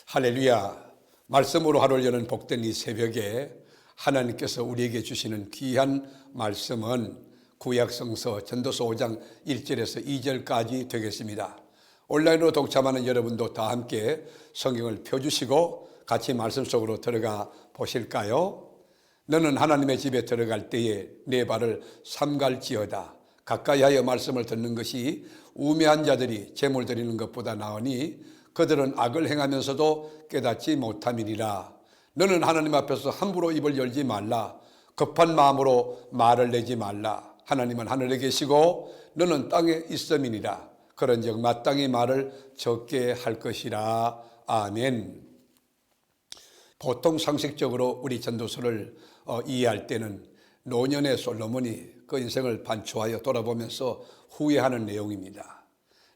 할렐루야. 말씀으로 하루를 여는 복된 이 새벽에 하나님께서 우리에게 주시는 귀한 말씀은 구약성서 전도서 5장 1절에서 2절까지 되겠습니다. 온라인으로 동참하는 여러분도 다 함께 성경을 펴주시고 같이 말씀 속으로 들어가 보실까요? 너는 하나님의 집에 들어갈 때에 내 발을 삼갈지어다. 가까이하여 말씀을 듣는 것이 우매한 자들이 제물 드리는 것보다 나으니 그들은 악을 행하면서도 깨닫지 못함이니라. 너는 하나님 앞에서 함부로 입을 열지 말라. 급한 마음으로 말을 내지 말라. 하나님은 하늘에 계시고 너는 땅에 있음이니라. 그런즉 마땅히 말을 적게 할 것이라. 아멘. 보통 상식적으로 우리 전도서를 이해할 때는 노년의 솔로몬이 그 인생을 반추하여 돌아보면서 후회하는 내용입니다.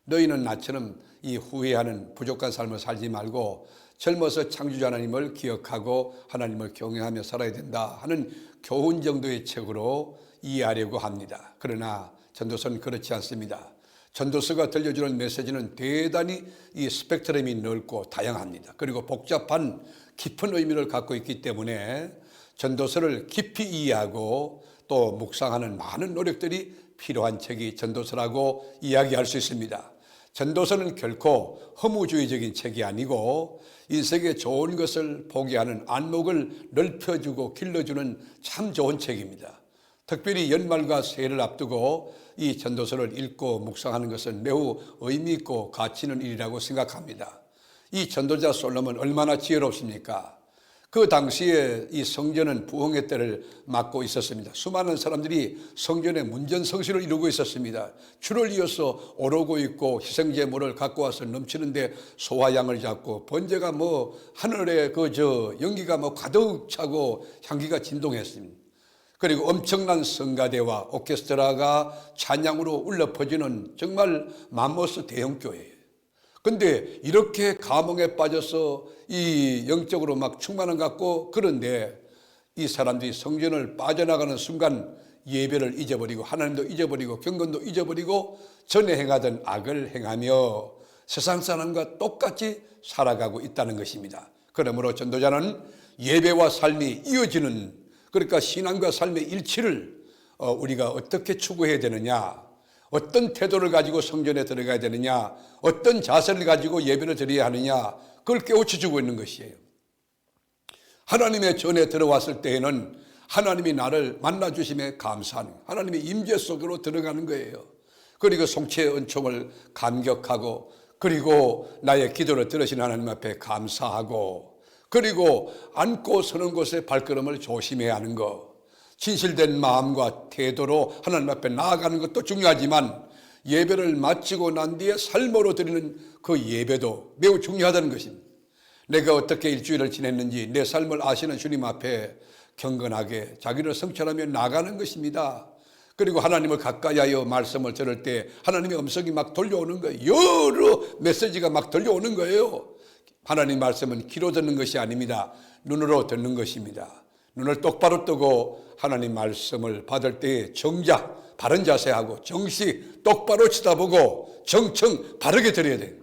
너희는 나처럼 이 후회하는 부족한 삶을 살지 말고 젊어서 창조주 하나님을 기억하고 하나님을 경외하며 살아야 된다 하는 교훈 정도의 책으로 이해하려고 합니다. 그러나 전도서는 그렇지 않습니다. 전도서가 들려주는 메시지는 대단히 이 스펙트럼이 넓고 다양합니다. 그리고 복잡한 깊은 의미를 갖고 있기 때문에 전도서를 깊이 이해하고 또 묵상하는 많은 노력들이 필요한 책이 전도서라고 이야기할 수 있습니다. 전도서는 결코 허무주의적인 책이 아니고 인생에 좋은 것을 보게 하는 안목을 넓혀주고 길러주는 참 좋은 책입니다. 특별히 연말과 새해를 앞두고 이 전도서를 읽고 묵상하는 것은 매우 의미 있고 가치 있는 일이라고 생각합니다. 이 전도자 솔로몬 얼마나 지혜롭습니까? 그 당시에 이 성전은 부흥의 때를 맞고 있었습니다. 수많은 사람들이 성전의 문전성시를 이루고 있었습니다. 줄을 이어서 오르고 있고 희생제물을 갖고 와서 넘치는데 소와 양을 잡고 번제가 하늘에 연기가 가득 차고 향기가 진동했습니다. 그리고 엄청난 성가대와 오케스트라가 찬양으로 울려 퍼지는 정말 맘모스 대형교회예요. 근데 이렇게 감흥에 빠져서 이 영적으로 충만한 것 같고, 그런데 이 사람들이 성전을 빠져나가는 순간 예배를 잊어버리고 하나님도 잊어버리고 경건도 잊어버리고 전에 행하던 악을 행하며 세상 사람과 똑같이 살아가고 있다는 것입니다. 그러므로 전도자는 예배와 삶이 이어지는, 그러니까 신앙과 삶의 일치를 우리가 어떻게 추구해야 되느냐, 어떤 태도를 가지고 성전에 들어가야 되느냐, 어떤 자세를 가지고 예배를 드려야 하느냐, 그걸 깨우쳐주고 있는 것이에요. 하나님의 전에 들어왔을 때에는 하나님이 나를 만나주심에 감사하는, 하나님의 임재 속으로 들어가는 거예요. 그리고 성취의 은총을 감격하고, 그리고 나의 기도를 들으신 하나님 앞에 감사하고, 그리고 앉고 서는 곳에 발걸음을 조심해야 하는 것, 진실된 마음과 태도로 하나님 앞에 나아가는 것도 중요하지만 예배를 마치고 난 뒤에 삶으로 드리는 그 예배도 매우 중요하다는 것입니다. 내가 어떻게 일주일을 지냈는지 내 삶을 아시는 주님 앞에 경건하게 자기를 성찰하며 나가는 것입니다. 그리고 하나님을 가까이 하여 말씀을 들을 때 하나님의 음성이 돌려오는 거예요. 여러 메시지가 들려오는 거예요. 하나님 말씀은 귀로 듣는 것이 아닙니다. 눈으로 듣는 것입니다. 눈을 똑바로 뜨고 하나님 말씀을 받을 때에 정작 바른 자세하고 정시 똑바로 쳐다보고 정청 바르게 드려야 돼요.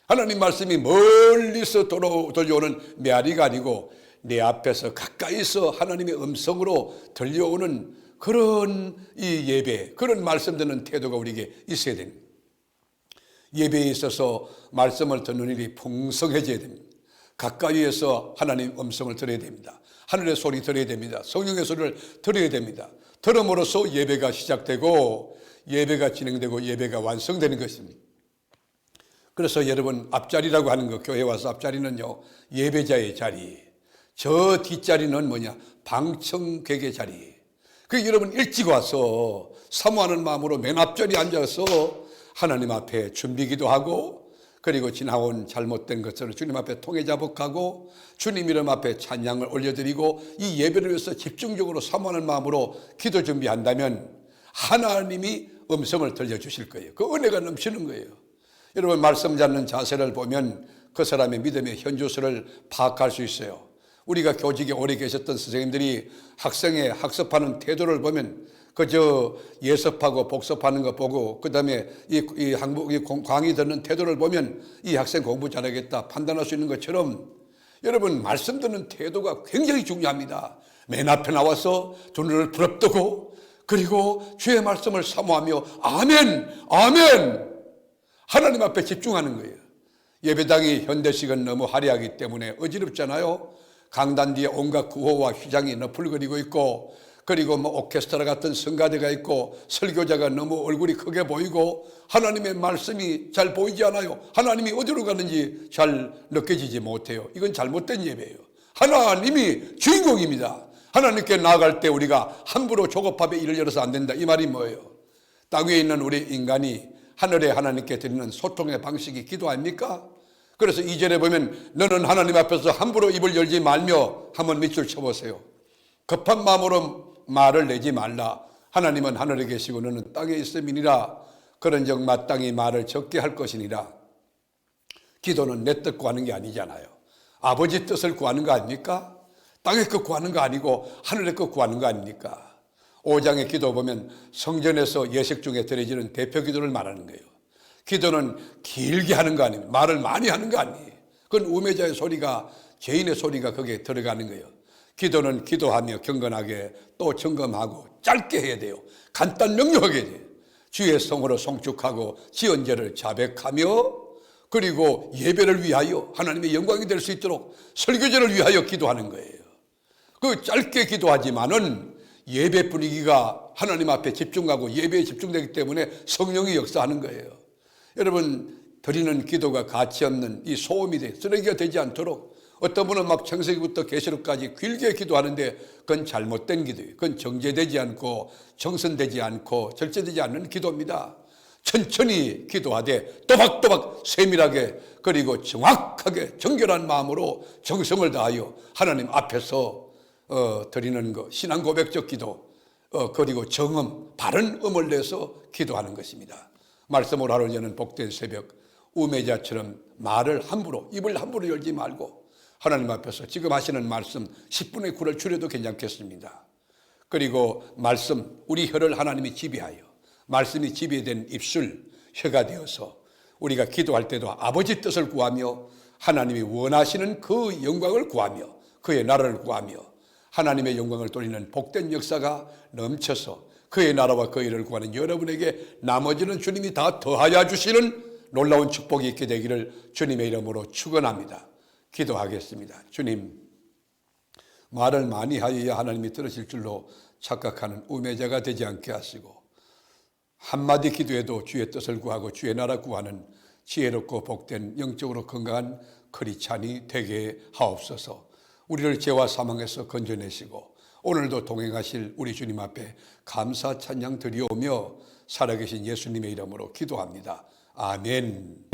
하나님 말씀이 멀리서 들려오는 메아리가 아니고 내 앞에서 가까이서 하나님의 음성으로 들려오는 그런 이 예배, 그런 말씀 듣는 태도가 우리에게 있어야 됩니다. 예배에 있어서 말씀을 듣는 일이 풍성해져야 됩니다. 가까이에서 하나님 음성을 들어야 됩니다. 하늘의 소리 들어야 됩니다. 성령의 소리를 들어야 됩니다. 들음으로써 예배가 시작되고 예배가 진행되고 예배가 완성되는 것입니다. 그래서 여러분, 앞자리라고 하는 거, 교회 와서 앞자리는요, 예배자의 자리, 저 뒷자리는 방청객의 자리. 여러분 일찍 와서 사모하는 마음으로 맨 앞자리에 앉아서 하나님 앞에 준비기도 하고, 그리고 지나온 잘못된 것들을 주님 앞에 통회자복하고 주님 이름 앞에 찬양을 올려드리고 이 예배를 위해서 집중적으로 사모하는 마음으로 기도 준비한다면 하나님이 음성을 들려주실 거예요. 그 은혜가 넘치는 거예요. 여러분, 말씀 잡는 자세를 보면 그 사람의 믿음의 현주소를 파악할 수 있어요. 우리가 교직에 오래 계셨던 선생님들이 학생의 학습하는 태도를 보면 그저 예습하고 복습하는 거 보고 그다음에 이 강의 듣는 태도를 보면 이 학생 공부 잘하겠다 판단할 수 있는 것처럼 여러분 말씀 듣는 태도가 굉장히 중요합니다. 맨 앞에 나와서 두 눈을 부릅뜨고 그리고 주의 말씀을 사모하며 아멘 아멘 하나님 앞에 집중하는 거예요. 예배당이 현대식은 너무 화려하기 때문에 어지럽잖아요. 강단 뒤에 온갖 구호와 휘장이 너풀거리고 있고 그리고 뭐 오케스트라 같은 성가대가 있고 설교자가 너무 얼굴이 크게 보이고 하나님의 말씀이 잘 보이지 않아요. 하나님이 어디로 가는지 잘 느껴지지 못해요. 이건 잘못된 예배예요. 하나님이 주인공입니다. 하나님께 나아갈 때 우리가 함부로 조급하게 일을 열어서 안 된다. 이 말이 뭐예요? 땅 위에 있는 우리 인간이 하늘에 하나님께 드리는 소통의 방식이 기도 아닙니까? 그래서 2절에 보면 너는 하나님 앞에서 함부로 입을 열지 말며 한번 밑줄 쳐보세요. 급한 마음으로 말을 내지 말라. 하나님은 하늘에 계시고 너는 땅에 있음이니라. 그런즉 마땅히 말을 적게 할 것이니라. 기도는 내 뜻 구하는 게 아니잖아요. 아버지 뜻을 구하는 거 아닙니까? 땅의 것 구하는 거 아니고 하늘의 것 구하는 거 아닙니까? 5장의 기도 보면 성전에서 예식 중에 드려지는 대표 기도를 말하는 거예요. 기도는 길게 하는 거 아니에요. 말을 많이 하는 거 아니에요. 그건 우매자의 소리가 죄인의 소리가 거기에 들어가는 거예요. 기도는 기도하며 경건하게 또 점검하고 짧게 해야 돼요. 간단 명료하게 해야 돼요. 주의 성으로 송축하고 지언제를 자백하며 그리고 예배를 위하여 하나님의 영광이 될 수 있도록 설교제를 위하여 기도하는 거예요. 그 짧게 기도하지만은 예배 분위기가 하나님 앞에 집중하고 예배에 집중되기 때문에 성령이 역사하는 거예요. 여러분 드리는 기도가 가치 없는 이 소음이 돼 쓰레기가 되지 않도록 어떤 분은 막 창세기부터 계시록까지 길게 기도하는데 그건 잘못된 기도예요. 그건 정제되지 않고 정선되지 않고 절제되지 않는 기도입니다. 천천히 기도하되 또박또박 세밀하게 그리고 정확하게 정결한 마음으로 정성을 다하여 하나님 앞에서 드리는 것, 신앙 고백적 기도 그리고 정음, 바른 음을 내서 기도하는 것입니다. 말씀으로 하루 여는 복된 새벽 우매자처럼 말을 함부로 입을 함부로 열지 말고 하나님 앞에서 지금 하시는 말씀 10분의 9를 줄여도 괜찮겠습니다. 그리고 말씀 우리 혀를 하나님이 지배하여 말씀이 지배된 입술 혀가 되어서 우리가 기도할 때도 아버지 뜻을 구하며 하나님이 원하시는 그 영광을 구하며 그의 나라를 구하며 하나님의 영광을 돌리는 복된 역사가 넘쳐서 그의 나라와 그 일을 구하는 여러분에게 나머지는 주님이 다 더하여 주시는 놀라운 축복이 있게 되기를 주님의 이름으로 축원합니다. 기도하겠습니다. 주님, 말을 많이 하여야 하나님이 들으실 줄로 착각하는 우매자가 되지 않게 하시고 한마디 기도에도 주의 뜻을 구하고 주의 나라 구하는 지혜롭고 복된 영적으로 건강한 크리스찬이 되게 하옵소서. 우리를 죄와 사망에서 건져내시고 오늘도 동행하실 우리 주님 앞에 감사 찬양 드리오며 살아계신 예수님의 이름으로 기도합니다. 아멘.